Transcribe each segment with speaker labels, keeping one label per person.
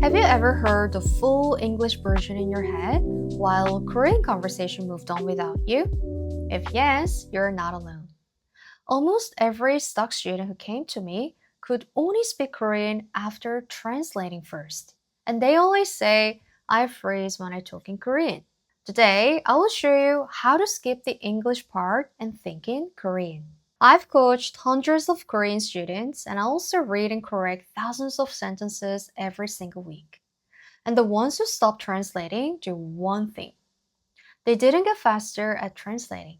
Speaker 1: Have you ever heard the full English version in your head while Korean conversation moved on without you? If yes, you're not alone. Almost every stock student who came to me could only speak Korean after translating first. And they always say, I freeze when I talk in Korean. Today, I will show you how to skip the English part and think in Korean. I've coached hundreds of Korean students and I also read and correct thousands of sentences every single week. And the ones who stop translating do one thing. They didn't get faster at translating.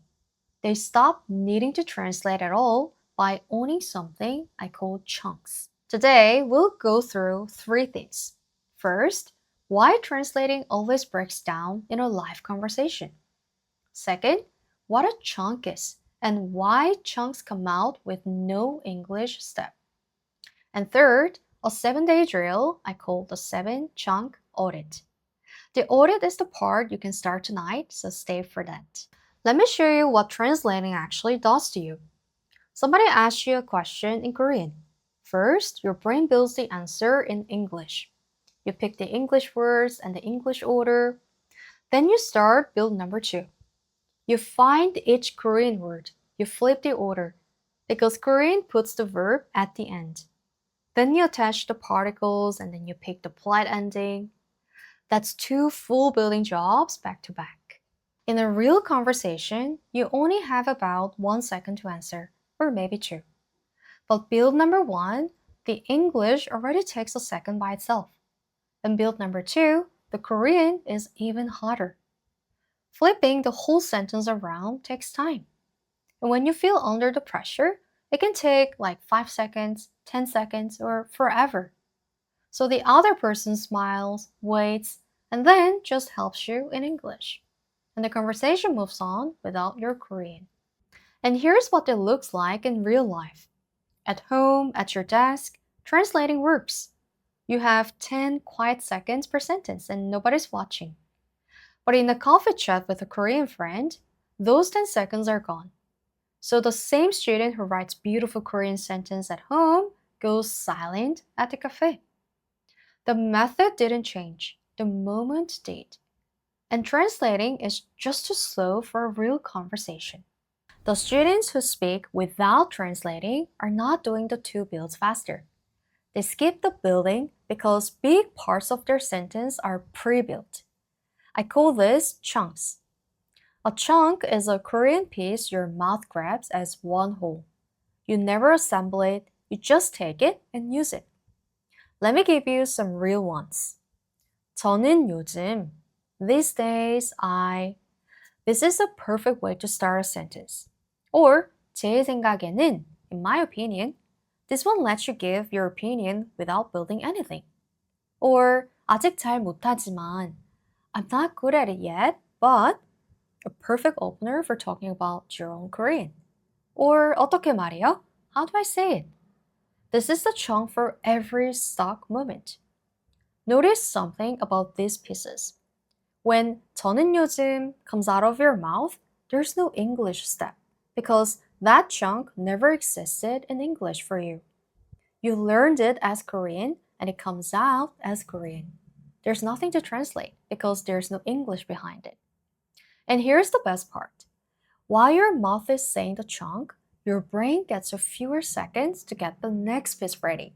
Speaker 1: They stopped needing to translate at all by owning something I call chunks. Today, we'll go through three things. First, why translating always breaks down in a live conversation. Second, what a chunk is and why chunks come out with no English step. And third, a 7-day drill I call the 7-chunk audit. The audit is the part you can start tonight, so stay for that. Let me show you what translating actually does to you. Somebody asks you a question in Korean. First, your brain builds the answer in English. You pick the English words and the English order. Then you start build number 2. You find each Korean word. You flip the order because Korean puts the verb at the end. Then you attach the particles and then you pick the polite ending. That's 2 full building jobs back to back. In a real conversation, you only have about 1 second to answer, or maybe 2. But build number 1, the English already takes a second by itself. And build number 2, the Korean is even harder. Flipping the whole sentence around takes time. And when you feel under the pressure, it can take like 5 seconds, 10 seconds, or forever. So the other person smiles, waits, and then just helps you in English. And the conversation moves on without your Korean. And here's what it looks like in real life. At home, at your desk, translating works. You have 10 quiet seconds per sentence and nobody's watching. But in a coffee chat with a Korean friend, those 10 seconds are gone. So the same student who writes beautiful Korean sentence at home goes silent at the cafe. The method didn't change, the moment did. And translating is just too slow for a real conversation. The students who speak without translating are not doing the 2 builds faster. They skip the building because big parts of their sentence are pre-built. I call this chunks. A chunk is a Korean piece your mouth grabs as one whole. You never assemble it, you just take it and use it. Let me give you some real ones. 저는 요즘, these days I. This is a perfect way to start a sentence. Or 제 생각에는, in my opinion. This one lets you give your opinion without building anything. Or 아직 잘 못하지만, I'm not good at it yet, but a perfect opener for talking about your own Korean. Or 어떻게 말해요? How do I say it? This is the chunk for every stock moment. Notice something about these pieces. When 저는 요즘 comes out of your mouth, there's no English step because that chunk never existed in English for you. You learned it as Korean and it comes out as Korean. There's nothing to translate because there's no English behind it. And here's the best part. While your mouth is saying the chunk, your brain gets a fewer seconds to get the next piece ready.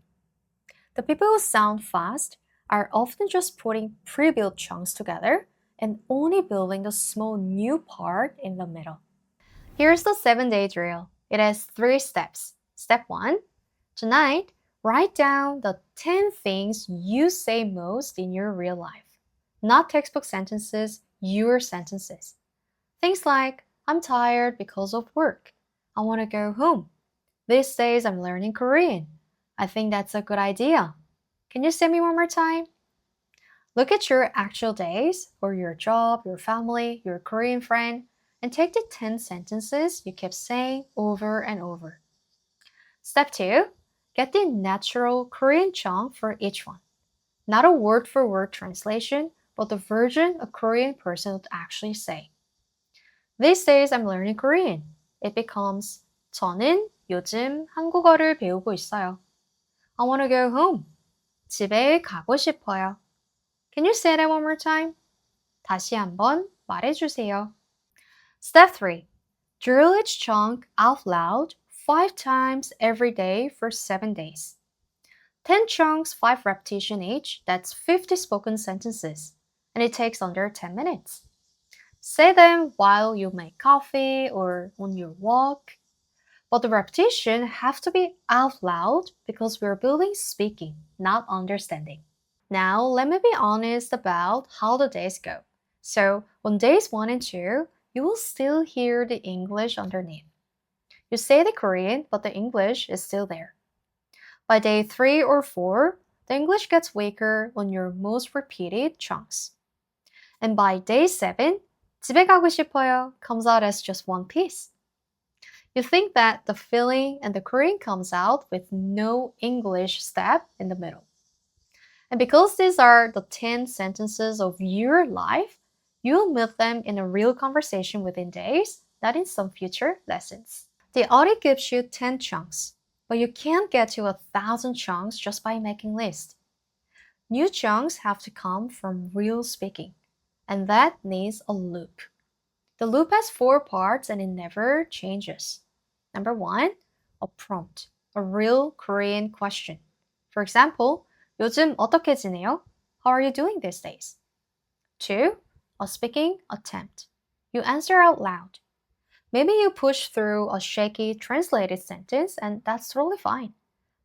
Speaker 1: The people who sound fast are often just putting pre-built chunks together and only building the small new part in the middle. Here's the 7-day drill. It has 3 steps. Step 1. Tonight, write down the 10 things you say most in your real life. Not textbook sentences, your sentences. Things like, I'm tired because of work. I want to go home. These days I'm learning Korean. I think that's a good idea. Can you say me one more time? Look at your actual days or your job, your family, your Korean friend, and take the 10 sentences you keep saying over and over. Step 2. Get the natural Korean chunk for each one. Not a word-for-word translation, but the version a Korean person would actually say. These days I'm learning Korean. It becomes 저는 요즘 한국어를 배우고 있어요. I want to go home. 집에 가고 싶어요. Can you say that one more time? 다시 한번 말해주세요. Step 3. Drill each chunk out loud 5 times every day for 7 days. 10 chunks, 5 repetition each, that's 50 spoken sentences, and it takes under 10 minutes. Say them while you make coffee or on your walk. But the repetition have to be out loud because we're building speaking, not understanding. Now, let me be honest about how the days go. So, on days 1 and 2, you will still hear the English underneath. You say the Korean, but the English is still there. By day 3 or 4, the English gets weaker on your most repeated chunks. And by day 7, 집에 가고 싶어요 comes out as just one piece. You think that the feeling and the Korean comes out with no English step in the middle. And because these are the 10 sentences of your life, you'll meet them in a real conversation within days, not in some future lessons. The audit gives you 10 chunks, but you can't get to 1,000 chunks just by making lists. New chunks have to come from real speaking, and that needs a loop. The loop has 4 parts and it never changes. Number 1, a prompt, a real Korean question. For example, 요즘 어떻게 지내요? How are you doing these days? 2, a speaking attempt. You answer out loud. Maybe you push through a shaky translated sentence and that's totally fine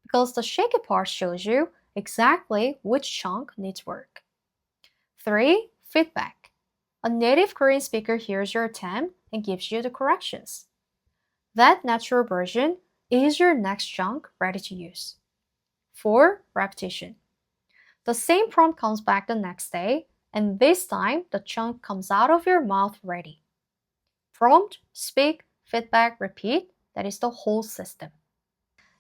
Speaker 1: because the shaky part shows you exactly which chunk needs work. 3, feedback. A native Korean speaker hears your attempt and gives you the corrections. That natural version is your next chunk ready to use. 4, repetition. The same prompt comes back the next day, and this time the chunk comes out of your mouth ready. Prompt, speak, feedback, repeat, that is the whole system.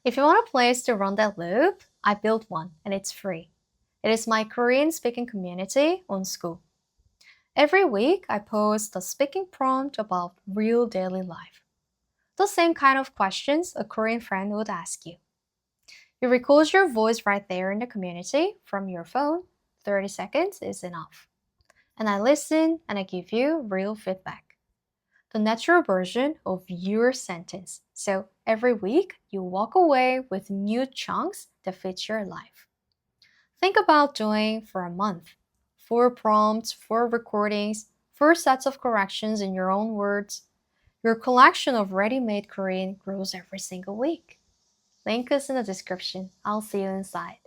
Speaker 1: If you want a place to run that loop, I built one and it's free. It is my Korean speaking community on School. Every week, I post a speaking prompt about real daily life. The same kind of questions a Korean friend would ask you. You record your voice right there in the community from your phone. 30 seconds is enough. And I listen and I give you real feedback. The natural version of your sentence. So every week, you walk away with new chunks that fit your life. Think about doing for a month. 4 prompts, 4 recordings, 4 sets of corrections in your own words. Your collection of ready-made Korean grows every single week. Link is in the description. I'll see you inside.